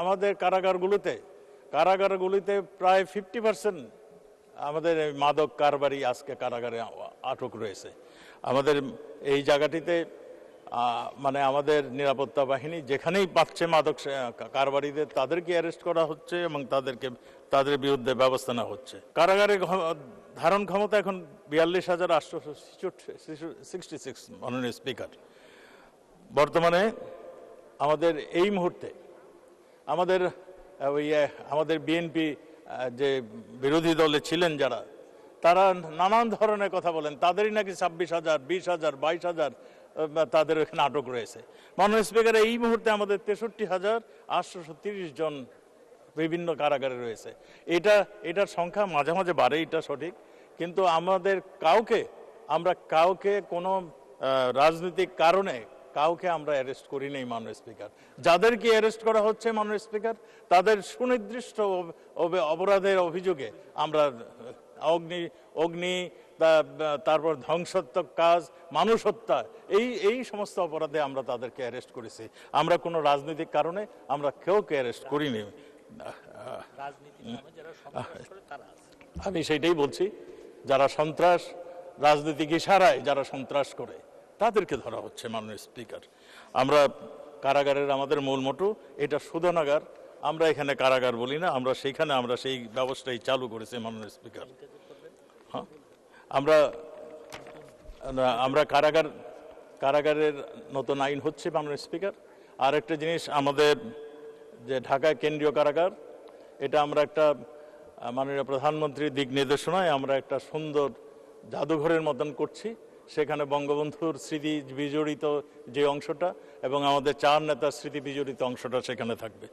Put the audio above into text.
আমাদের কারাগারগুলিতে প্রায় 50% আমাদের মাদক কারবারি আজকে কারাগারে আটক রয়েছে। আমাদের এই জায়গাটিতে মানে আমাদের নিরাপত্তা বাহিনী যেখানেই পাচ্ছে মাদক কারবারিদের তাদেরকে অ্যারেস্ট করা হচ্ছে এবং তাদের বিরুদ্ধে ব্যবস্থা নেওয়া হচ্ছে। কারাগারে ধারণ ক্ষমতা এখন 42,866 মাননীয় স্পিকার। বর্তমানে আমাদের এই মুহূর্তে আমাদের বিএনপি যে বিরোধী দলে ছিলেন যারা, তারা নানান ধরনের কথা বলেন, তাদেরই নাকি 26,000, 20,000, 22,000 তাদের এখানে আটক রয়েছে। মাননীয় স্পিকার, এই মুহূর্তে আমাদের 63,830 জন বিভিন্ন কারাগারে রয়েছে। এটার সংখ্যা মাঝে মাঝে বাড়ে, এটা সঠিক, কিন্তু আমরা কাউকে কোনো রাজনৈতিক কারণে আমরা অ্যারেস্ট করি নাই মাননীয় স্পিকার। যাদেরকে অ্যারেস্ট করা হচ্ছে মাননীয় স্পিকার, তাদের সুনির্দিষ্ট অপরাধের অভিযোগে আমরা অগ্নি তারপর ধ্বংসাত্মক কাজ, মানুষ হত্যা, এই সমস্ত অপরাধে আমরা তাদেরকে অ্যারেস্ট করেছি। আমরা কোনো রাজনৈতিক কারণে আমরা কেউকে অ্যারেস্ট করিনি। আমি সেইটাই বলছি, যারা সন্ত্রাস, রাজনৈতিক ইশারায় যারা সন্ত্রাস করে তাদেরকে ধরা হচ্ছে মাননীয় স্পিকার। আমরা কারাগারের আমাদের মূল মোটো এটা শোধনাগার, আমরা এখানে কারাগার বলি না, আমরা সেই ব্যবস্থাই চালু করেছি মাননীয় স্পিকার। হ্যাঁ, আমরা কারাগারের নতুন আইন হচ্ছে মাননীয় স্পিকার। আর একটা জিনিস, আমাদের যে ঢাকা কেন্দ্রীয় কারাগার, এটা আমরা একটা মাননীয় প্রধানমন্ত্রীর দিক নির্দেশনায় আমরা একটা সুন্দর জাদুঘরের মতন করছি। সেখানে বঙ্গবন্ধুর স্মৃতি বিজড়িত যে অংশটা এবং আমাদের 4 নেতার স্মৃতি বিজড়িত অংশটা সেখানে থাকবে।